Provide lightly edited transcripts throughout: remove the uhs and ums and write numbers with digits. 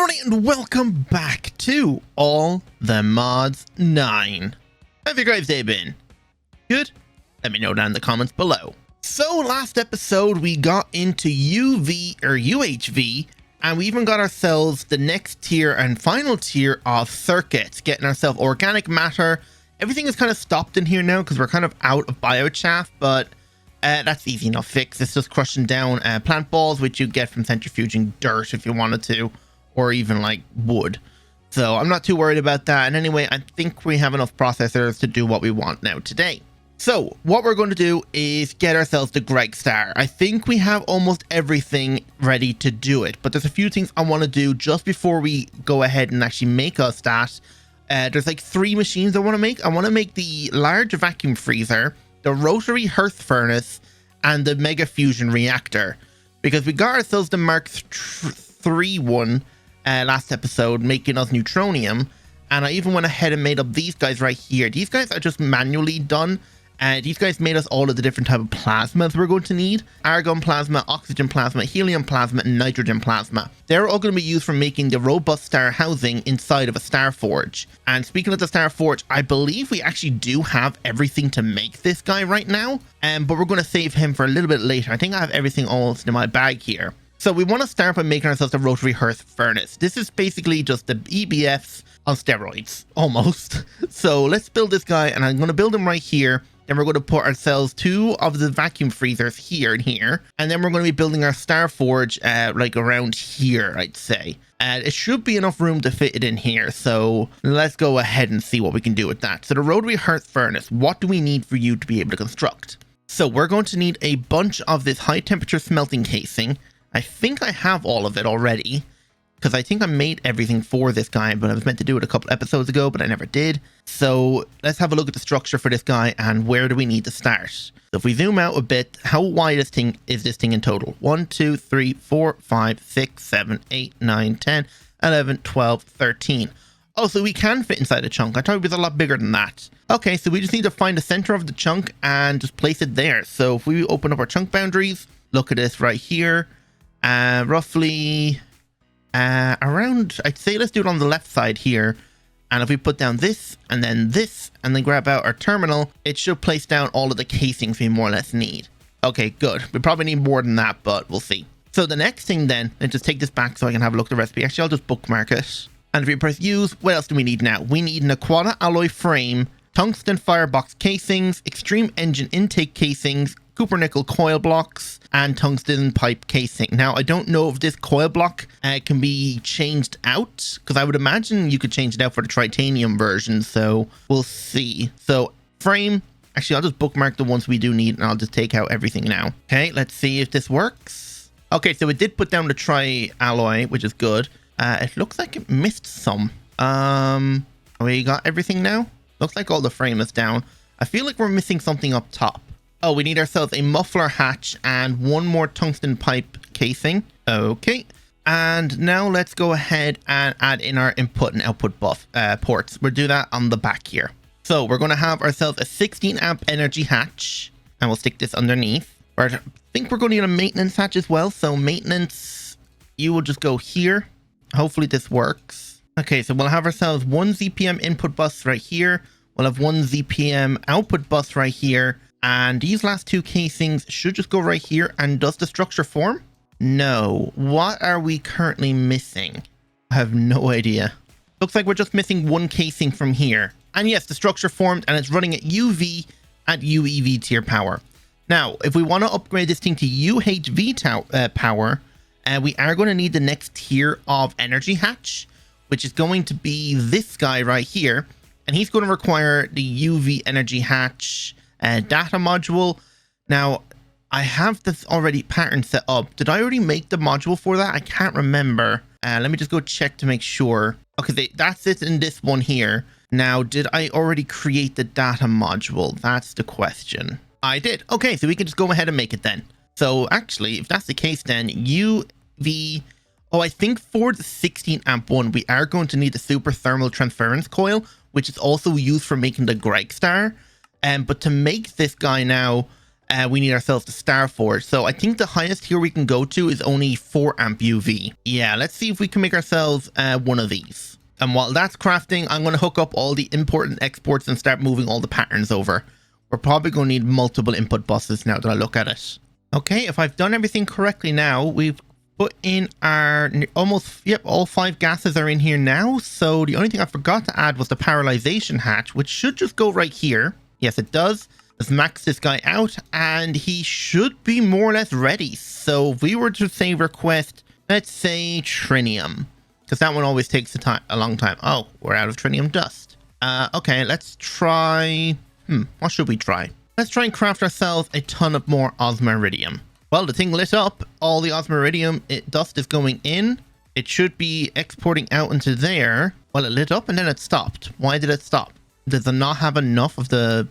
morning and welcome back to All the Mods 9. How have your guys' day been? Good? Let me know down in the comments below. So last episode we got into UHV and we even got ourselves the next tier and final tier of circuits, getting ourselves organic matter. Everything is kind of stopped in here now because we're kind of out of biochaff, but that's easy enough fix. It's just crushing down plant balls, which you get from centrifuging dirt if you wanted to, or even like wood. So I'm not too worried about that. And anyway, I think we have enough processors to do what we want now today. So what we're going to do is get ourselves the Gregstar. I think we have almost everything ready to do it, but there's a few things I want to do just before we go ahead and actually make us that. There's like 3 machines I want to make. I want to make the large vacuum freezer, the rotary hearth furnace, and the mega fusion reactor, because we got ourselves the Mark III one last episode, making us neutronium. And I even went ahead and made up these guys right here. These guys are just manually done. These guys made us all of the different type of plasmas we're going to need: argon plasma, oxygen plasma, helium plasma, and nitrogen plasma. They're all going to be used for making the robust star housing inside of a star forge. And speaking of the star forge, I believe we actually do have everything to make this guy right now, but we're going to save him for a little bit later. I think I have everything all in my bag here. So we want to start by making ourselves a rotary hearth furnace. This is basically just the EBFs on steroids, almost. So let's build this guy, and I'm going to build him right here. Then we're going to put ourselves 2 of the vacuum freezers here and here. And then we're going to be building our star forge like around here, I'd say. And it should be enough room to fit it in here. So let's go ahead and see what we can do with that. So the rotary hearth furnace, what do we need for you to be able to construct? So we're going to need a bunch of this high temperature smelting casing. I think I have all of it already, because I think I made everything for this guy, but I was meant to do it a couple episodes ago, but I never did. So let's have a look at the structure for this guy and where do we need to start. So if we zoom out a bit, how wide is this thing in total? 1, 2, 3, 4, 5, 6, 7, 8, 9, 10, 11, 12, 13. Oh, so we can fit inside a chunk. I thought it was a lot bigger than that. Okay, so we just need to find the center of the chunk and just place it there. So if we open up our chunk boundaries, look at this right here, roughly around, I'd say let's do it on the left side here. And if we put down this and then grab out our terminal, it should place down all of the casings we more or less need. Okay, good. We probably need more than that, but we'll see. So the next thing then, let's just take this back so I can have a look at the recipe. Actually, I'll just bookmark it. And if we press use, what else do we need now? We need an aquata alloy frame, tungsten firebox casings, extreme engine intake casings, copper nickel coil blocks, and tungsten pipe casing. Now, I don't know if this coil block can be changed out, because I would imagine you could change it out for the titanium version, so we'll see. So frame, actually I'll just bookmark the ones we do need, and I'll just take out everything now. Okay, let's see if this works. Okay, so it did put down the tri-alloy, which is good. It looks like it missed some. We got everything now? Looks like all the frame is down. I feel like we're missing something up top. Oh, we need ourselves a muffler hatch and 1 more tungsten pipe casing. Okay. And now let's go ahead and add in our input and output ports. We'll do that on the back here. So we're going to have ourselves a 16 amp energy hatch, and we'll stick this underneath. I think we're going to need a maintenance hatch as well. So maintenance, you will just go here. Hopefully this works. Okay, so we'll have ourselves 1 ZPM input bus right here. We'll have 1 ZPM output bus right here. And these last 2 casings should just go right here. And does the structure form? No. What are we currently missing? I have no idea. Looks like we're just missing 1 casing from here. And yes, the structure formed and it's running at UV at UEV tier power. Now, if we want to upgrade this thing to UHV power, we are going to need the next tier of energy hatch, which is going to be this guy right here. And he's going to require the UV energy hatch data module. Now, I have this already pattern set up. Did I already make the module for that? I can't remember. Let me just go check to make sure. Okay, that's it in this one here. Now, did I already create the data module? That's the question. I did. Okay, so we can just go ahead and make it then. So actually, if that's the case, then UV... Oh, I think for the 16 amp one, we are going to need the super thermal transference coil, which is also used for making the Gregstar. But to make this guy now, we need ourselves the Star for. So I think the highest here we can go to is only 4 amp UV. Yeah, let's see if we can make ourselves one of these. And while that's crafting, I'm going to hook up all the import and exports and start moving all the patterns over. We're probably going to need multiple input buses now that I look at it. Okay, if I've done everything correctly now, we've put in our all 5 gases are in here now. So the only thing I forgot to add was the paralyzation hatch, which should just go right here. Yes, it does. Let's max this guy out and he should be more or less ready. So if we were to say request, let's say trinium, because that one always takes a long time. Oh, we're out of trinium dust. Okay, let's try... what should we try? Let's try and craft ourselves a ton of more osmiridium. Well, the thing lit up. All the osmiridium dust is going in. It should be exporting out into there. Well, it lit up and then it stopped. Why did it stop? Does it not have enough of the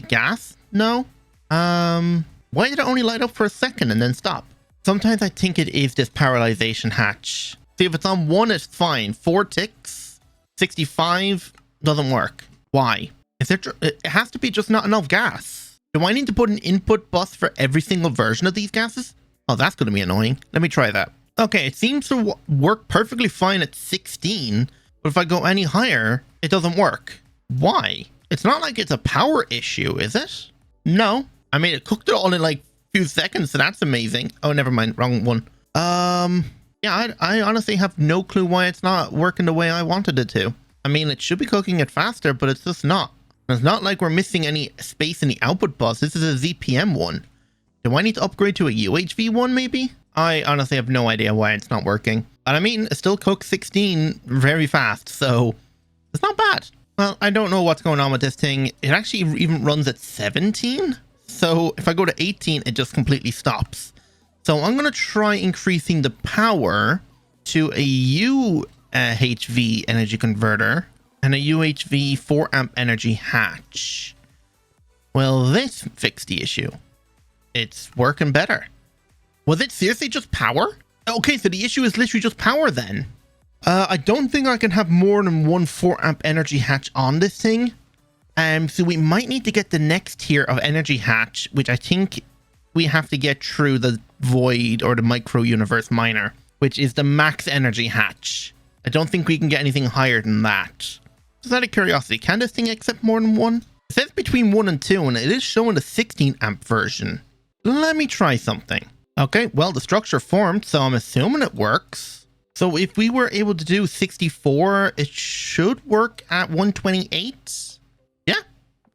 gas? No. Why did it only light up for a second and then stop? Sometimes I think it is this paralyzation hatch. See, if it's on 1, it's fine. 4 ticks. 65 doesn't work. Why? It has to be just not enough gas. Do I need to put an input bus for every single version of these gases? Oh, that's going to be annoying. Let me try that. Okay, it seems to work perfectly fine at 16, but if I go any higher, it doesn't work. Why? It's not like it's a power issue, is it? No. I mean, it cooked it all in like a few seconds, so that's amazing. Oh, never mind. Wrong one. Yeah, I honestly have no clue why it's not working the way I wanted it to. I mean, it should be cooking it faster, but it's just not. It's not like we're missing any space in the output bus. This is a ZPM one. Do I need to upgrade to a UHV one, maybe? I honestly have no idea why it's not working. And I mean, it still cooks 16 very fast, so it's not bad. Well, I don't know what's going on with this thing. It actually even runs at 17. So if I go to 18, it just completely stops. So I'm going to try increasing the power to a UHV energy converter and a UHV 4 amp energy hatch. Well, this fixed the issue. It's working better. Was it seriously just power? Okay, so the issue is literally just power then. I don't think I can have more than one 4 amp energy hatch on this thing. So we might need to get the next tier of energy hatch, which I think we have to get through the void or the micro universe miner, which is the max energy hatch. I don't think we can get anything higher than that. Just out of curiosity, can this thing accept more than 1? It says between 1 and 2, and it is showing the 16 amp version. Let me try something. Okay, well, the structure formed, so I'm assuming it works. So if we were able to do 64, it should work at 128. Yeah,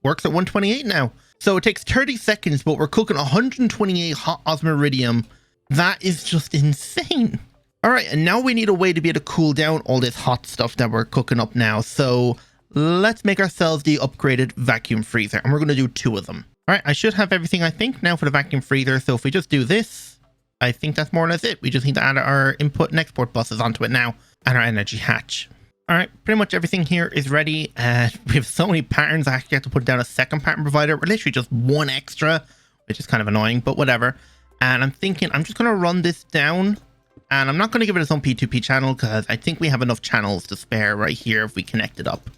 works at 128 now. So it takes 30 seconds, but we're cooking 128 hot osmiridium. That is just insane. All right, and now we need a way to be able to cool down all this hot stuff that we're cooking up now. So let's make ourselves the upgraded vacuum freezer, and we're going to do 2 of them. All right, I should have everything, I think, now for the vacuum freezer. So if we just do this, I think that's more or less it. We just need to add our input and export buses onto it now, and our energy hatch. All right, pretty much everything here is ready. We have so many patterns. I actually have to put down a second pattern provider. We're literally just 1 extra, which is kind of annoying, but whatever. And I'm thinking I'm just going to run this down. And I'm not going to give it its own P2P channel because I think we have enough channels to spare right here if we connect it up.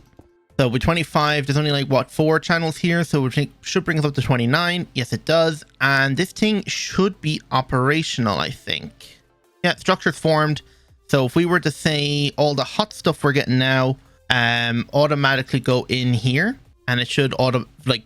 So with 25, there's only like, what, 4 channels here? So it should bring us up to 29. Yes, it does. And this thing should be operational, I think. Yeah, structure's formed. So if we were to say all the hot stuff we're getting now automatically go in here. And it should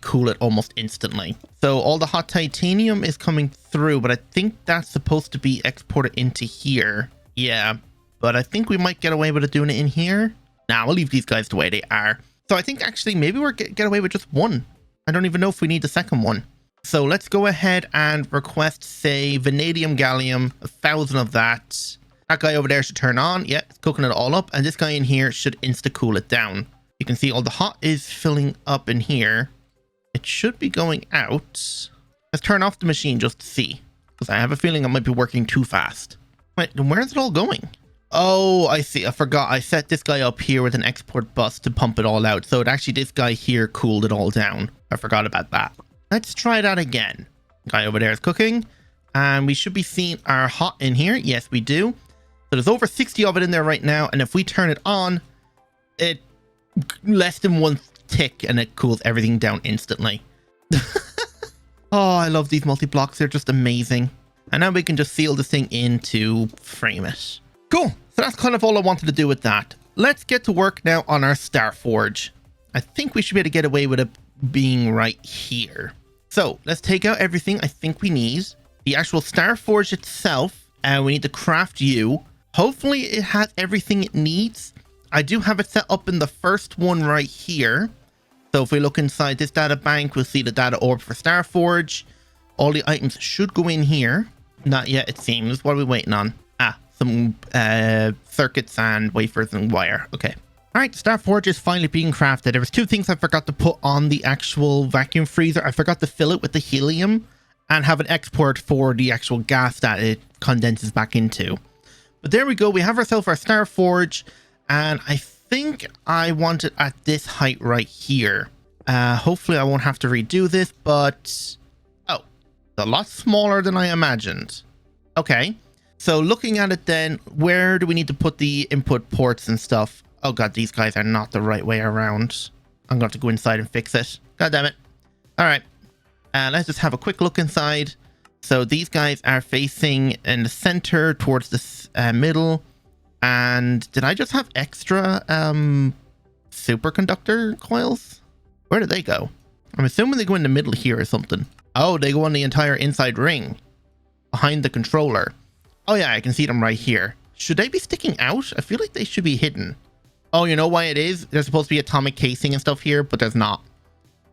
cool it almost instantly. So all the hot titanium is coming through, but I think that's supposed to be exported into here. Yeah, but I think we might get away with it doing it in here. Nah, we'll leave these guys the way they are. So I think actually maybe we're get away with just 1. I don't even know if we need the second one. So let's go ahead and request, say, vanadium gallium, 1,000 of that. That guy over there should turn on. Yeah, it's cooking it all up. And this guy in here should insta-cool it down. You can see all the hot is filling up in here. It should be going out. Let's turn off the machine just to see, because I have a feeling it might be working too fast. Wait, then where is it all going? Oh, I see. I forgot. I set this guy up here with an export bus to pump it all out. So it actually, this guy here cooled it all down. I forgot about that. Let's try that again. Guy over there is cooking. And we should be seeing our hot in here. Yes, we do. So there's over 60 of it in there right now. And if we turn it on, it less than 1 tick and it cools everything down instantly. Oh, I love these multi-blocks. They're just amazing. And now we can just seal this thing in to frame it. Cool. So that's kind of all I wanted to do with that. Let's get to work now on our Star Forge. I think we should be able to get away with it being right here. So let's take out everything I think we need. The actual Star Forge itself, we need to craft you. Hopefully it has everything it needs. I do have it set up in the first one right here. So if we look inside this data bank, we'll see the data orb for Star Forge. All the items should go in here. Not yet, it seems. What are we waiting on? Ah, some circuits and wafers and wire. Okay. All right, Star Forge is finally being crafted. There was two things I forgot to put on the actual vacuum freezer. I forgot to fill it with the helium and have an export for the actual gas that it condenses back into. But there we go. We have ourselves our Star Forge, and I think I want it at this height right here. Hopefully I won't have to redo this, but oh, it's a lot smaller than I imagined. Okay, so looking at it then, where do we need to put the input ports and stuff? Oh god, these guys are not the right way around. I'm going to have to go inside and fix it. God damn it. All right, let's just have a quick look inside. So these guys are facing in the center towards the middle. And did I just have extra superconductor coils? Where did they go? I'm assuming they go in the middle here or something. Oh, they go on the entire inside ring behind the controller. Oh yeah, I can see them right here. Should they be sticking out? I feel like they should be hidden. Oh, you know why it is? There's supposed to be atomic casing and stuff here, but there's not.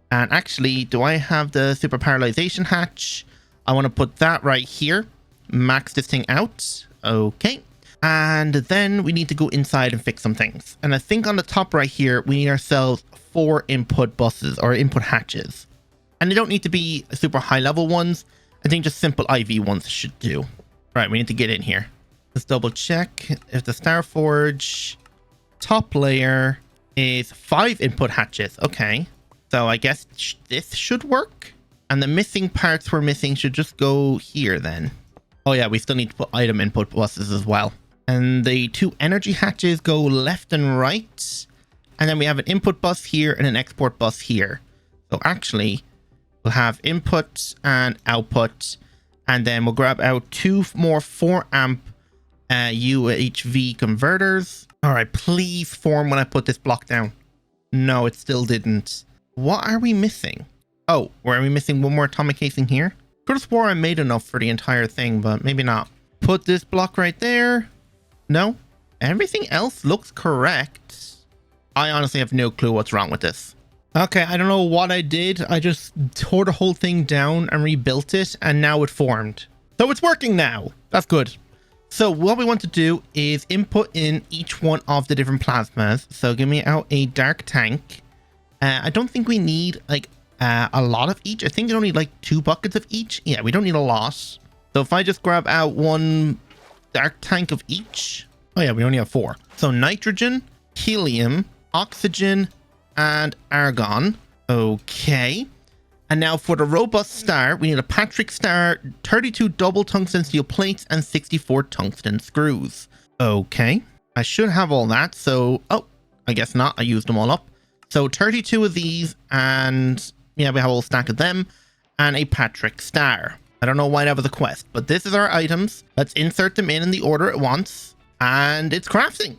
And actually, do I have the super paralyzation hatch? I want to put that right here. Max this thing out. Okay. And then we need to go inside and fix some things. And I think on the top right here, we need ourselves 4 input buses or input hatches. And they don't need to be super high level ones. I think just simple IV ones should do. Right, we need to get in here. Let's double check if the Star Forge top layer is 5 input hatches. Okay, so I guess this should work. And the missing parts we're missing should just go here then. Oh yeah, we still need to put item input buses as well. And the 2 energy hatches go left and right. And then we have an input bus here and an export bus here. So actually, we'll have input and output. And then we'll grab out 2 more 4 amp UHV converters. All right, please form when I put this block down. No, it still didn't. What are we missing? Oh, are we missing 1 more atomic casing here? Could have swore I made enough for the entire thing, but maybe not. Put this block right there. No, everything else looks correct. I honestly have no clue what's wrong with this. Okay, I don't know what I did. I just tore the whole thing down and rebuilt it, and now it formed. So it's working now. That's good. So what we want to do is input in each one of the different plasmas. So give me out a dark tank. I don't think we need like a lot of each. I think you don't need like 2 buckets of each. Yeah, we don't need a lot. So if I just grab out 1 dark tank of each. Oh yeah, we only have 4. So nitrogen, helium, oxygen, and argon. Okay. And now for the robust star, we need a Patrick star, 32 double tungsten steel plates, and 64 tungsten screws. Okay. I should have all that. So, oh, I guess not. I used them all up. So 32 of these, and yeah, we have a whole stack of them, and a Patrick star. I don't know why that was a quest, but this is our items. Let's insert them in the order it wants, and it's crafting.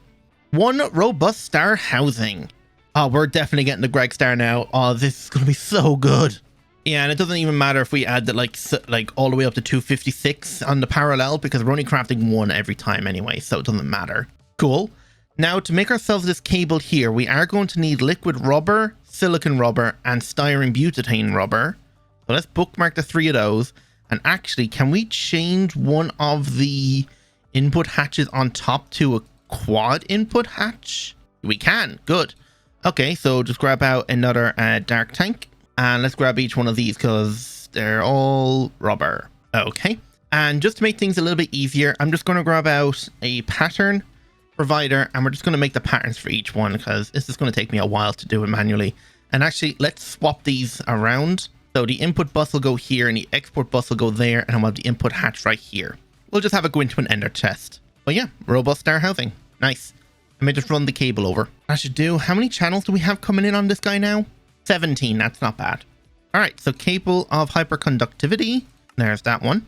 1 robust star housing. Oh, we're definitely getting the Gregstar now. Oh, this is going to be so good. Yeah, and it doesn't even matter if we add that like all the way up to 256 on the parallel, because we're only crafting 1 every time anyway, so it doesn't matter. Cool. Now, to make ourselves this cable here, we are going to need liquid rubber, silicon rubber, and styrene butadiene rubber. So let's bookmark the 3 of those. And actually, can we change one of the input hatches on top to a quad input hatch? We can. Good. Okay, so just grab out another dark tank. And let's grab each one of these because they're all rubber. Okay. And just to make things a little bit easier, I'm just going to grab out a pattern provider, and we're just going to make the patterns for each one because this is going to take me a while to do it manually. And actually, let's swap these around. So the input bus will go here and the export bus will go there, and I'll have the input hatch right here. We'll just have it go into an ender chest. But yeah, robust star housing. Nice. Let me just run the cable over. I should do, how many channels do we have coming in on this guy now? 17, that's not bad. All right, so cable of hyperconductivity. There's that one.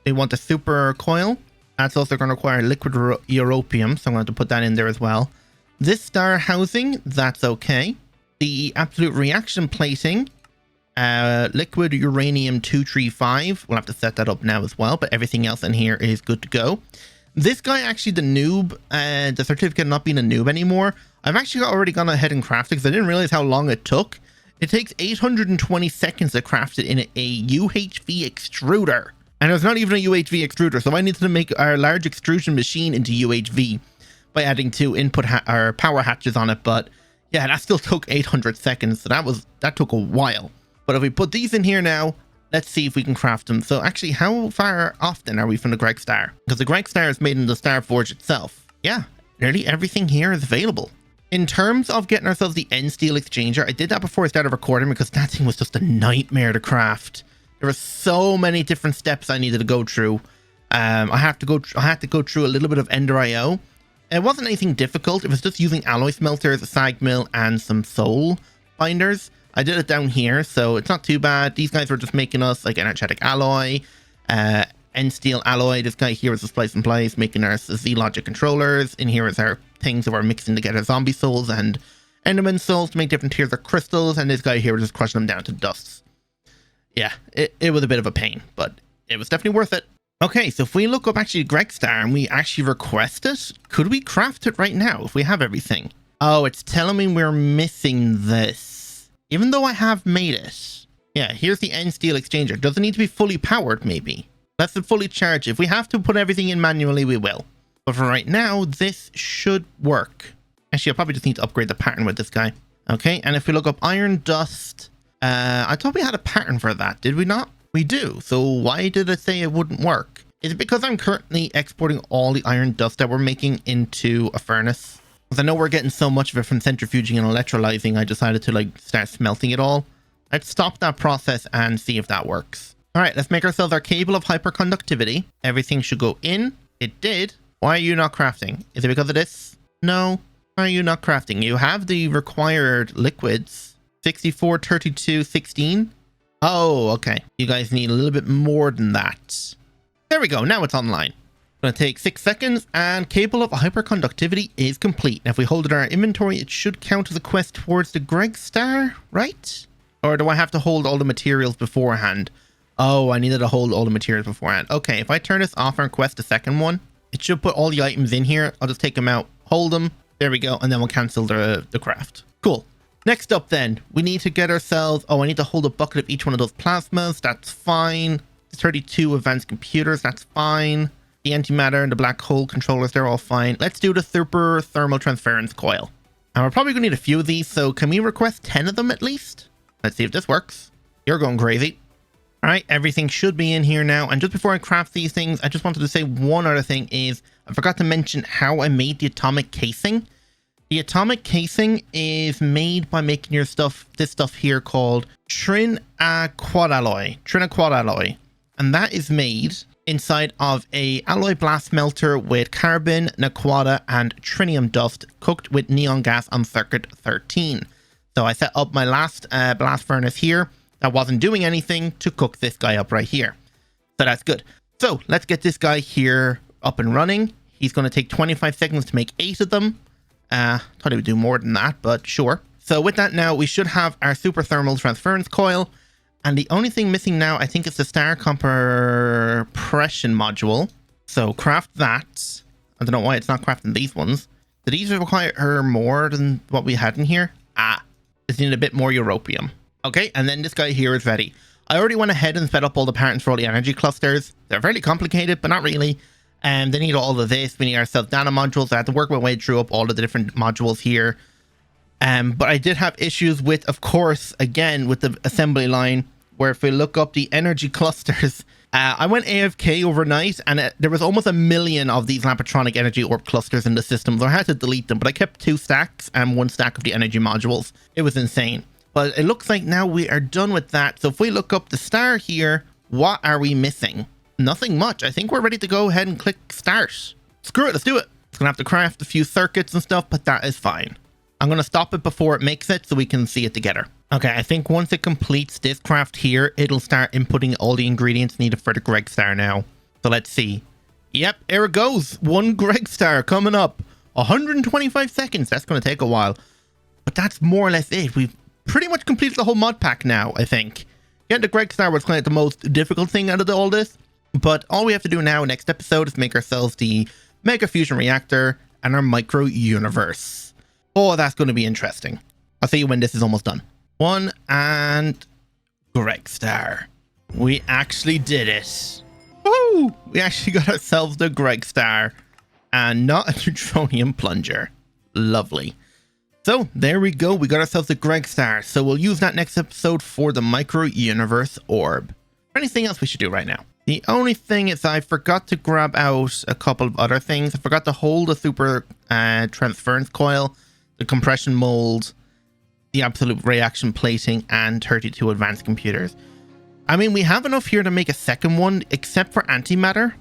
They want a super coil. That's also going to require liquid europium, so I'm going to put that in there as well. This star housing, that's okay. The absolute reaction plating, liquid uranium 235. We'll have to set that up now as well, but everything else in here is good to go. This guy, actually, the noob, the certificate not being a noob anymore, I've actually already gone ahead and crafted because I didn't realize how long it took. It takes 820 seconds to craft it in a UHV extruder. And it's not even a UHV extruder, so I needed to make our large extrusion machine into UHV by adding 2 input or power hatches on it. But yeah, that still took 800 seconds, so that took a while. But if we put these in here now, let's see if we can craft them. So actually, how far off then are we from the Gregstar? Because the Gregstar is made in the Star Forge itself. Yeah, nearly everything here is available. In terms of getting ourselves the end steel exchanger, I did that before I started recording because that thing was just a nightmare to craft. There were so many different steps I needed to go through. I had to go through a little bit of Ender IO. It wasn't anything difficult. It was just using alloy smelters, a sag mill, and some soul binders. I did it down here, so it's not too bad. These guys were just making us like energetic alloy, end steel alloy. This guy here is a splice and place, making our Z logic controllers. In here is our things that we're mixing together zombie souls and enderman souls to make different tiers of crystals. And this guy here was just crushing them down to dust. Yeah, it was a bit of a pain, but it was definitely worth it. Okay, so if we look up actually Gregstar and we actually request it, could we craft it right now if we have everything? Oh, it's telling me we're missing this, even though I have made it. Yeah, here's the end steel exchanger. Does it need to be fully powered maybe? Let's fully charge. If we have to put everything in manually, we will. But for right now, this should work. Actually, I'll probably just need to upgrade the pattern with this guy. Okay, and if we look up iron dust, I thought we had a pattern for that, did we not? We do. So why did it say it wouldn't work? Is it because I'm currently exporting all the iron dust that we're making into a furnace? Because I know we're getting so much of it from centrifuging and electrolyzing, I decided to like start smelting it all. Let's stop that process and see if that works. All right, let's make ourselves our cable of hyperconductivity. Everything should go in. It did. Why are you not crafting? Is it because of this? No. Why are you not crafting? You have the required liquids. 64, 32, 16. Oh, okay. You guys need a little bit more than that. There we go. Now it's online. Gonna take 6 seconds and cable of hyperconductivity is complete. Now if we hold it in our inventory, it should count as a quest towards the Gregstar, right? Or do I have to hold all the materials beforehand? Oh, I needed to hold all the materials beforehand. Okay, if I turn this off and quest the second one, it should put all the items in here. I'll just take them out, hold them. There we go. And then we'll cancel the craft. Cool. Next up then, we need to get ourselves... Oh, I need to hold a bucket of each one of those plasmas. That's fine. 32 advanced computers. That's fine. The antimatter and the black hole controllers, they're all fine. Let's do the super thermal transference coil. And we're probably going to need a few of these. So can we request 10 of them at least? Let's see if this works. You're going crazy. All right, everything should be in here now. And just before I craft these things, I just wanted to say one other thing is I forgot to mention how I made the atomic casing. The atomic casing is made by making your stuff, this stuff here called Trin quad alloy. And that is made inside of a alloy blast smelter with carbon, naquada, and trinium dust cooked with neon gas on circuit 13. So I set up my last blast furnace here that wasn't doing anything to cook this guy up right here. So that's good. So let's get this guy here up and running. He's going to take 25 seconds to make 8 of them. Thought it would do more than that, but sure. So with that now, we should have our super thermal transference coil. And the only thing missing now, I think, is the star compression module. So craft that. I don't know why it's not crafting these ones. Do these require more than what we had in here? Just need a bit more europium. Okay, and then this guy here is ready. I already went ahead and set up all the patterns for all the energy clusters. They're fairly complicated, but not really. And they need all of this. We need our self-data modules. I had to work my way through up all of the different modules here. But I did have issues with, of course, again, with the assembly line, where if we look up the energy clusters, I went AFK overnight, and there was almost 1 million of these Lampetronic energy orb clusters in the system, so I had to delete them. But I kept 2 stacks and 1 stack of the energy modules. It was insane. But it looks like now we are done with that. So if we look up the star here, what are we missing? Nothing much. I think we're ready to go ahead and click start. Screw it, let's do it. It's gonna have to craft a few circuits and stuff, but that is fine. I'm gonna stop it before it makes it so we can see it together. Okay, I think once it completes this craft here, it'll start inputting all the ingredients needed for the Gregstar now. So let's see. Yep, here it goes. 1 Gregstar coming up. 125 seconds. That's going to take a while. But that's more or less it. We've pretty much completed the whole mod pack now, I think. Getting the Gregstar was kind of the most difficult thing out of all this. But all we have to do now next episode is make ourselves the Mega Fusion Reactor and our Micro Universe. Oh, that's going to be interesting. I'll see you when this is almost done. 1 and Gregstar. We actually did it. Woo! We actually got ourselves the Gregstar and not a neutronium plunger. Lovely. So there we go. We got ourselves a Gregstar. So we'll use that next episode for the Micro Universe Orb. Anything else we should do right now? The only thing is I forgot to grab out a couple of other things. I forgot to hold the super transference coil, the compression mold, the absolute reaction plating, and 32 advanced computers. I mean, we have enough here to make a second one, except for antimatter.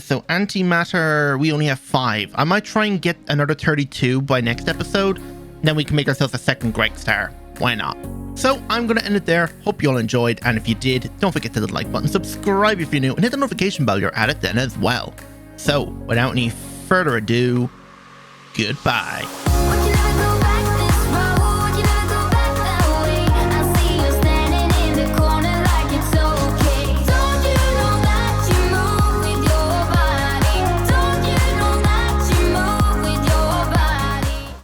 So antimatter, we only have 5. I might try and get another 32 by next episode. Then we can make ourselves a second Gregstar. Why not? So I'm going to end it there. Hope you all enjoyed. And if you did, don't forget to hit the like button, subscribe if you're new, and hit the notification bell. You're at it then as well. So without any further ado, goodbye.